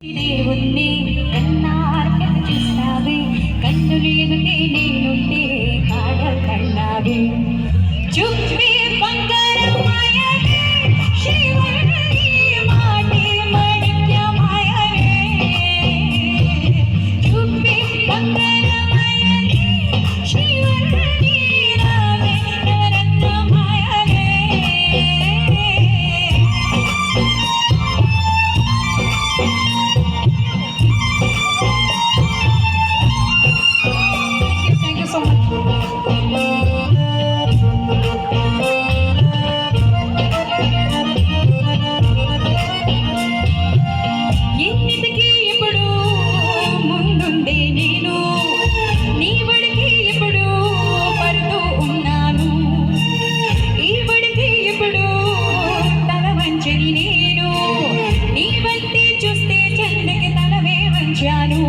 దేవుణ్ణి కన్నార్పణ చూస్తావే కన్నులు ఎదుటే నేనుంటే కాడ కళ్ళావే చుప్పి బంగారం మాయనే శివుని మాటి మణిక్యమాయనే చుప్పి బంగారం మాయనే శివుని రావే నవరత్నమాయనే నేను నీ వంటి చూస్తే చందకి తలవే వంచాను